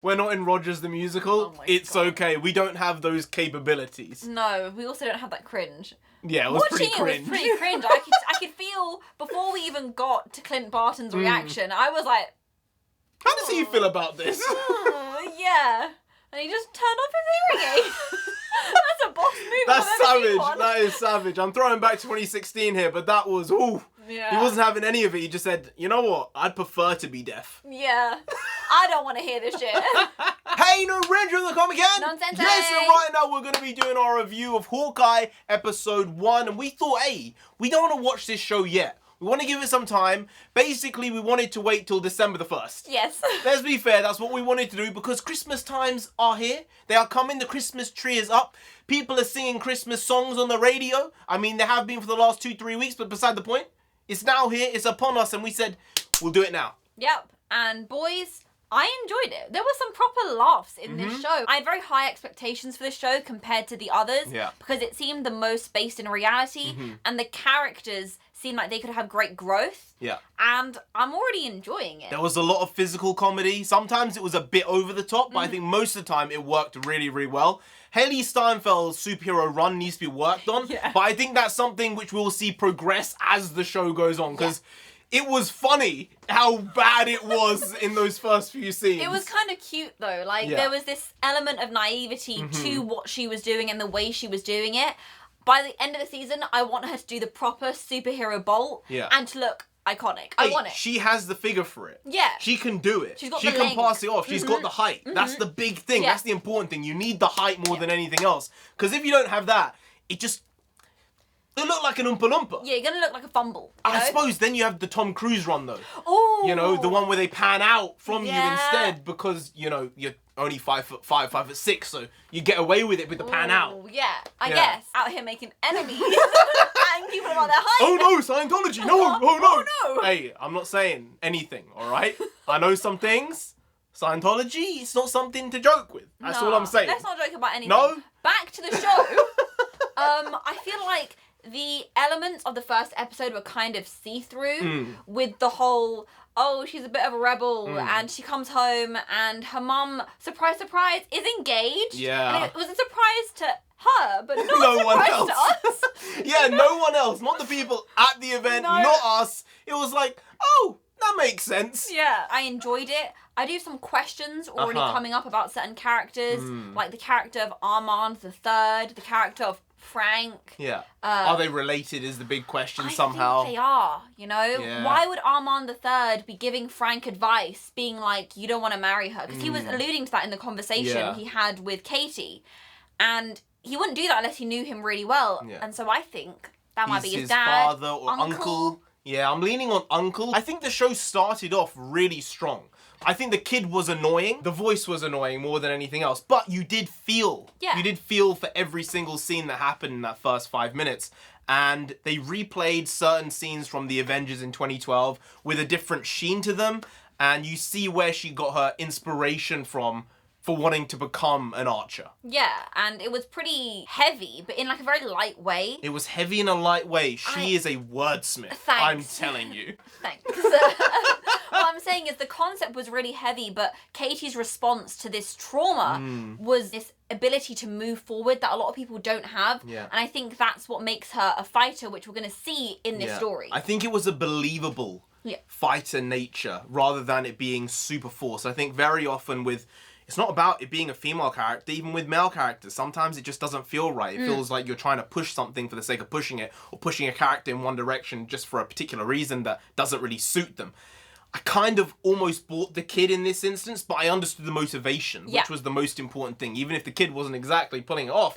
We're not in Rogers the Musical. Oh It's God. okay. We don't have those capabilities. No, we also don't have that cringe. Yeah, it was Watching pretty cringe. it was pretty cringe. I could feel, before we even got to Clint Barton's reaction, I was like... How does he feel about this? Yeah. And he just turned off his hearing aid. That's a boss move. That's I've ever seen savage. one. That is savage. I'm throwing back to 2016 here, but that was, ooh. Yeah. He wasn't having any of it. He just said, you know what? I'd prefer to be deaf. Yeah. I don't want to hear this shit. Hey, NarendraTheComic and Nonsense. yes, and right now we're going to be doing our review of Hawkeye episode 1, and we thought, hey, we don't want to watch this show yet. We want to give it some time. Basically, we wanted to wait till December the 1st. Yes. Let's be fair, that's what we wanted to do because Christmas times are here. They are coming, the Christmas tree is up. People are singing Christmas songs on the radio. I mean, they have been for the last 2-3 weeks, but beside the point, it's now here, it's upon us, and we said, we'll do it now. Yep. And boys, I enjoyed it. There were some proper laughs in this show. I had very high expectations for this show compared to the others. Yeah. Because it seemed the most based in reality. And the characters seemed like they could have great growth. Yeah. And I'm already enjoying it. There was a lot of physical comedy. Sometimes it was a bit over the top, but I think most of the time it worked really, really well. Haley Steinfeld's superhero run needs to be worked on, Yeah. but I think that's something which we'll see progress as the show goes on, because it was funny how bad it was in those first few scenes. It was kind of cute though. Like there was this element of naivety to what she was doing and the way she was doing it. By the end of the season, I want her to do the proper superhero bolt and to look iconic. I want it. She has the figure for it. Yeah. She can do it. She's got she the can length. pass it off. She's got the height. That's the big thing. Yeah. That's the important thing. You need the height more than anything else. Because if you don't have that, it'll look like an Oompa Loompa. Yeah, you're going to look like a fumble. You know? I suppose then you have the Tom Cruise run though. Ooh. You know, the one where they pan out from you Yeah. instead because, you know, you're only 5'5", 5'6", so you get away with it with the pan out. Ooh, yeah, I Yeah. guess. Out here making enemies. And people about their height. Oh no, Scientology, no, oh no. Oh no. Hey, I'm not saying anything, alright? I know some things. Scientology, it's not something to joke with. That's all I'm saying. Let's not joke about anything. No? Back to the show. I feel like the elements of the first episode were kind of see-through with the whole, oh, she's a bit of a rebel and she comes home and her mum, surprise, surprise, is engaged. Yeah. And it was a surprise to her, but not No a one surprise else. to us. Yeah, no one else. Not the people at the event, No. not us. It was like, oh, that makes sense. Yeah, I enjoyed it. I do have some questions already coming up about certain characters, like the character of Armand III, the character of Frank. Yeah. Are they related is the big question somehow. I think they are, you know? Yeah. Why would Armand III be giving Frank advice, being like, you don't want to marry her? Because he was alluding to that in the conversation he had with Katie. And he wouldn't do that unless he knew him really well. Yeah. And so I think that might be He's his dad, father or uncle. Yeah, I'm leaning on uncle. I think the show started off really strong. I think the kid was annoying. The voice was annoying more than anything else. But you did feel. Yeah. You did feel for every single scene that happened in that first 5 minutes. And they replayed certain scenes from the Avengers in 2012 with a different sheen to them. And you see where she got her inspiration from for wanting to become an archer. Yeah, and it was pretty heavy, but in like a very light way. It was heavy in a light way. She is a wordsmith. I'm Thanks. telling you. Thanks. What I'm saying is the concept was really heavy, but Katie's response to this trauma was this ability to move forward that a lot of people don't have. Yeah. And I think that's what makes her a fighter, which we're going to see in this story. I think it was a believable fighter nature rather than it being super forced. I think very often it's not about it being a female character, even with male characters. Sometimes it just doesn't feel right. It feels like you're trying to push something for the sake of pushing it, or pushing a character in one direction just for a particular reason that doesn't really suit them. I kind of almost bought the kid in this instance, but I understood the motivation, which was the most important thing. Even if the kid wasn't exactly pulling it off,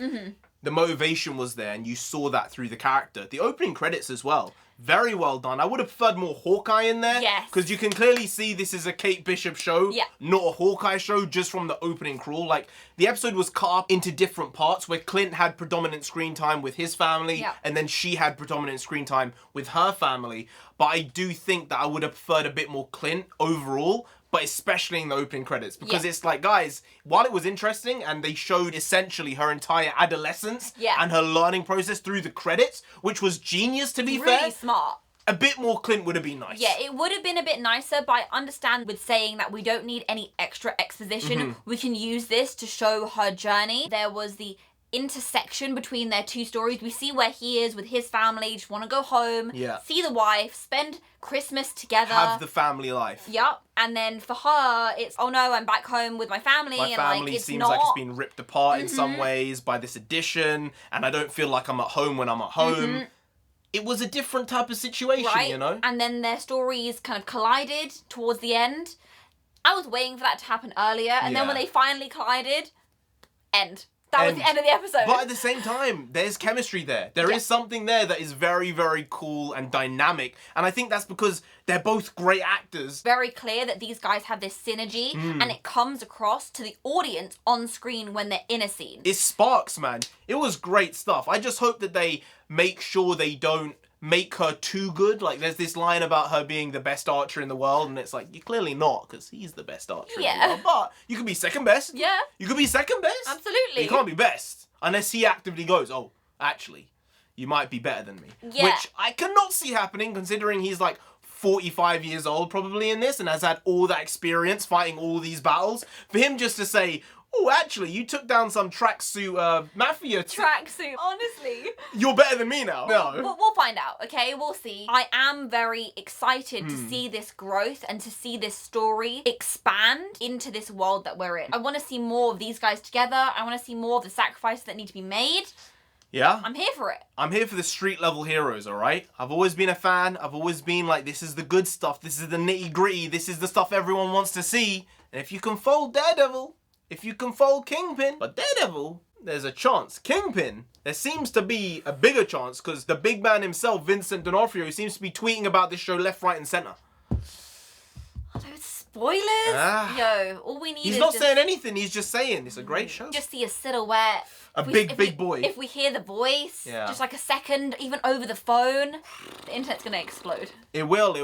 the motivation was there, and you saw that through the character. The opening credits as well. Very well done. I would have preferred more Hawkeye in there. Yes. Because you can clearly see this is a Kate Bishop show, not a Hawkeye show, just from the opening crawl. Like, the episode was cut up into different parts where Clint had predominant screen time with his family, and then she had predominant screen time with her family. But I do think that I would have preferred a bit more Clint overall, but especially in the opening credits, because it's like, guys, while it was interesting and they showed essentially her entire adolescence and her learning process through the credits, which was genius to be fair. Really smart. a bit more Clint would have been nice. Yeah, it would have been a bit nicer, but I understand with saying that we don't need any extra exposition. We can use this to show her journey. There was the intersection between their two stories. We see where he is with his family, just want to go home, see the wife, spend Christmas together. Have the family life. Yep. And then for her, it's, oh no, I'm back home with my family. My family seems like it's been ripped apart in some ways by this addition, and I don't feel like I'm at home when I'm at home. It was a different type of situation, you know? And then their stories kind of collided towards the end. I was waiting for that to happen earlier, and then when they finally collided, end. That was the end of the episode. But at the same time, there's chemistry there. There is something there that is very, very cool and dynamic. And I think that's because they're both great actors. Very clear that these guys have this synergy, and it comes across to the audience on screen when they're in a scene. It sparks, man. It was great stuff. I just hope that they make sure they don't make her too good. Like, there's this line about her being the best archer in the world, and it's like, you're clearly not, because he's the best archer in the world. But you could be second best. Yeah. You could be second best. Absolutely. But you can't be best. Unless he actively goes, oh, actually, you might be better than me. Yeah. Which I cannot see happening, considering he's like 45 years old probably in this, and has had all that experience fighting all these battles. For him just to say, oh, actually, you took down some tracksuit mafia. Tracksuit, honestly. You're better than me now. No. We'll find out, okay? We'll see. I am very excited to see this growth and to see this story expand into this world that we're in. I want to see more of these guys together. I want to see more of the sacrifices that need to be made. Yeah? I'm here for it. I'm here for the street level heroes, alright? I've always been a fan. I've always been like, this is the good stuff. This is the nitty gritty. This is the stuff everyone wants to see. And if you can fold Daredevil, if you can fold Kingpin, but Daredevil, there's a chance. Kingpin, there seems to be a bigger chance because the big man himself, Vincent D'Onofrio, seems to be tweeting about this show left, right, and center. Those spoilers? Yo, all we need is He's not saying anything, he's just saying it's a great show. Just see a silhouette. A big boy. If we hear the voice, just like a second, even over the phone, the internet's gonna explode. It will.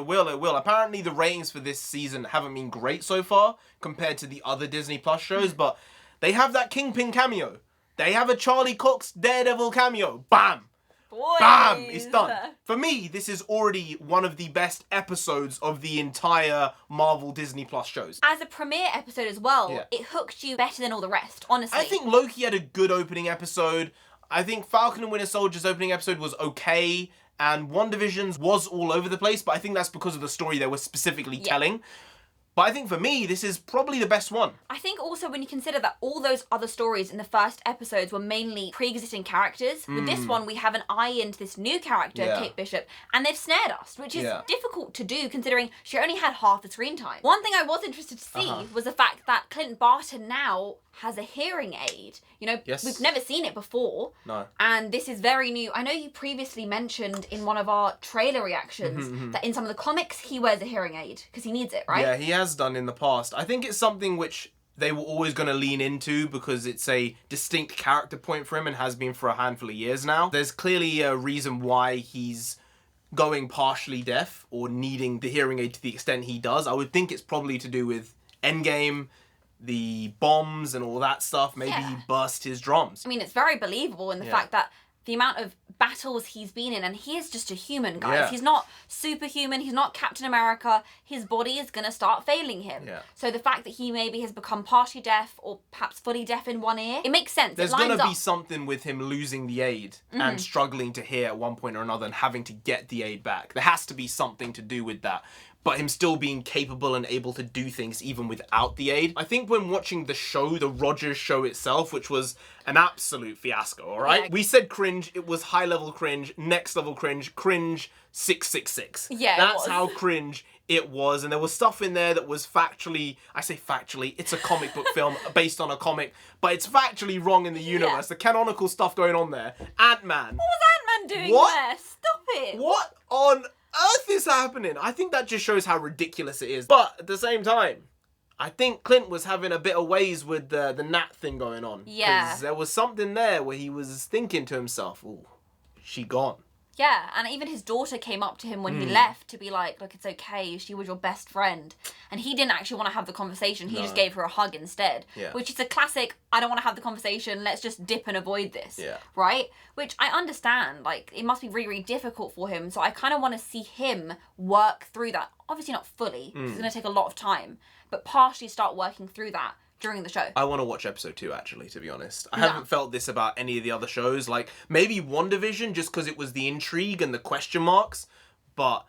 Apparently the ratings for this season haven't been great so far compared to the other Disney Plus shows, but they have that Kingpin cameo. They have a Charlie Cox Daredevil cameo. Bam! Boys. Bam! It's done. For me, this is already one of the best episodes of the entire Marvel Disney Plus shows. As a premiere episode as well, it hooked you better than all the rest, honestly. I think Loki had a good opening episode. I think Falcon and Winter Soldier's opening episode was okay. And WandaVision's was all over the place, but I think that's because of the story they were specifically telling. But I think for me, this is probably the best one. I think also when you consider that all those other stories in the first episodes were mainly pre-existing characters, with this one we have an eye into this new character, Kate Bishop, and they've snared us, which is difficult to do considering she only had half the screen time. One thing I was interested to see was the fact that Clint Barton now has a hearing aid. You know, we've never seen it before. No. And this is very new. I know you previously mentioned in one of our trailer reactions that in some of the comics he wears a hearing aid because he needs it, right? Yeah, he has done in the past. I think it's something which they were always going to lean into because it's a distinct character point for him and has been for a handful of years now. There's clearly a reason why he's going partially deaf or needing the hearing aid to the extent he does. I would think it's probably to do with Endgame, the bombs and all that stuff. Maybe he burst his drums. I mean, it's very believable in the fact that the amount of battles he's been in, and he is just a human, guys. He's not superhuman. He's not Captain America. His body is going to start failing him. So the fact that he maybe has become partially deaf or perhaps fully deaf in one ear, it makes sense. There's going to be something with him losing the aid and struggling to hear at one point or another and having to get the aid back. There has to be something to do with that. But him still being capable and able to do things even without the aid. I think when watching the show, the Rogers show itself, which was an absolute fiasco, all right? Yeah. We said cringe, it was high-level cringe, next-level cringe, cringe 666. Yeah, That's how cringe it was. And there was stuff in there that was factually, I say factually, it's a comic book film based on a comic, but it's factually wrong in the universe. The canonical stuff going on there. Ant-Man. What was Ant-Man doing there? Stop it. What on earth is happening? I think that just shows how ridiculous it is. But at the same time, I think Clint was having a bit of ways with the Nat thing going on. Yeah. Because there was something there where he was thinking to himself, ooh, she gone. Yeah, and even his daughter came up to him when he left to be like, look, it's okay, she was your best friend. And he didn't actually want to have the conversation, he just gave her a hug instead. Yeah. Which is a classic, I don't want to have the conversation, let's just dip and avoid this. Yeah. Right? Which I understand, like, it must be really, really difficult for him, so I kind of want to see him work through that. Obviously not fully, because it's going to take a lot of time, but partially start working through that during the show. I want to watch episode 2, actually, to be honest. I haven't felt this about any of the other shows. Like, maybe WandaVision, just because it was the intrigue and the question marks. But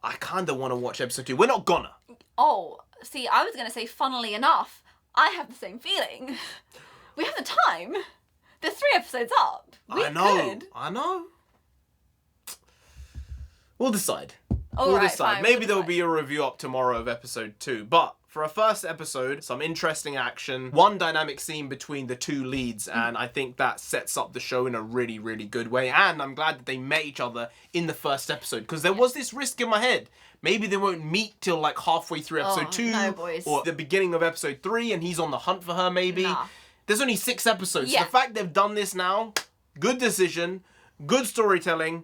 I kind of want to watch episode 2. We're not gonna. Oh, see, I was going to say, funnily enough, I have the same feeling. We have the time. There's 3 episodes up. I know. We'll decide. We'll decide. Maybe there'll be a review up tomorrow of episode 2. But for our first episode, some interesting action, one dynamic scene between the 2 leads, and I think that sets up the show in a really, really good way. And I'm glad that they met each other in the first episode, because there was this risk in my head. Maybe they won't meet till like halfway through episode 2, no, boys. or the beginning of episode 3, and he's on the hunt for her, maybe. Nah. There's only 6 episodes. Yeah. So the fact they've done this now, good decision, good storytelling,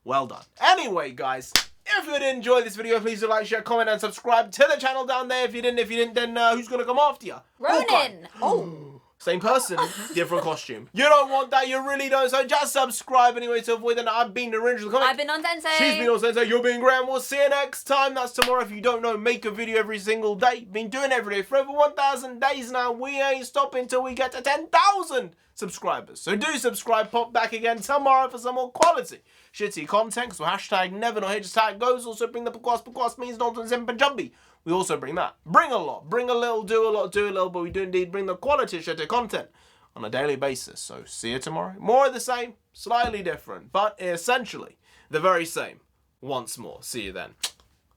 well done. Anyway, guys, if you did enjoy this video, please do like, share, comment, and subscribe to the channel down there. If you didn't, then who's gonna come after you? Ronan! Oh! Same person, different costume. You don't want that, you really don't, so just subscribe anyway to avoid that. I've been NarendraTheComic. I've been on Sensei. She's been on Sensei, you're being Graham. We'll see you next time. That's tomorrow. If you don't know, make a video every single day. Been doing it every day for over 1,000 days now. We ain't stopping till we get to 10,000 subscribers. So do subscribe, pop back again tomorrow for some more quality shitty content. So hashtag never know, hashtag goes. Also bring the because means nonsense in Punjabi. We also bring that. Bring a lot, bring a little, do a lot, do a little, but we do indeed bring the quality shitty content on a daily basis. So see you tomorrow. More of the same, slightly different, but essentially the very same. Once more. See you then.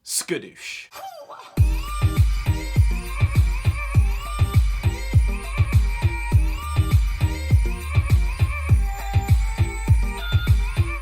Skadoosh.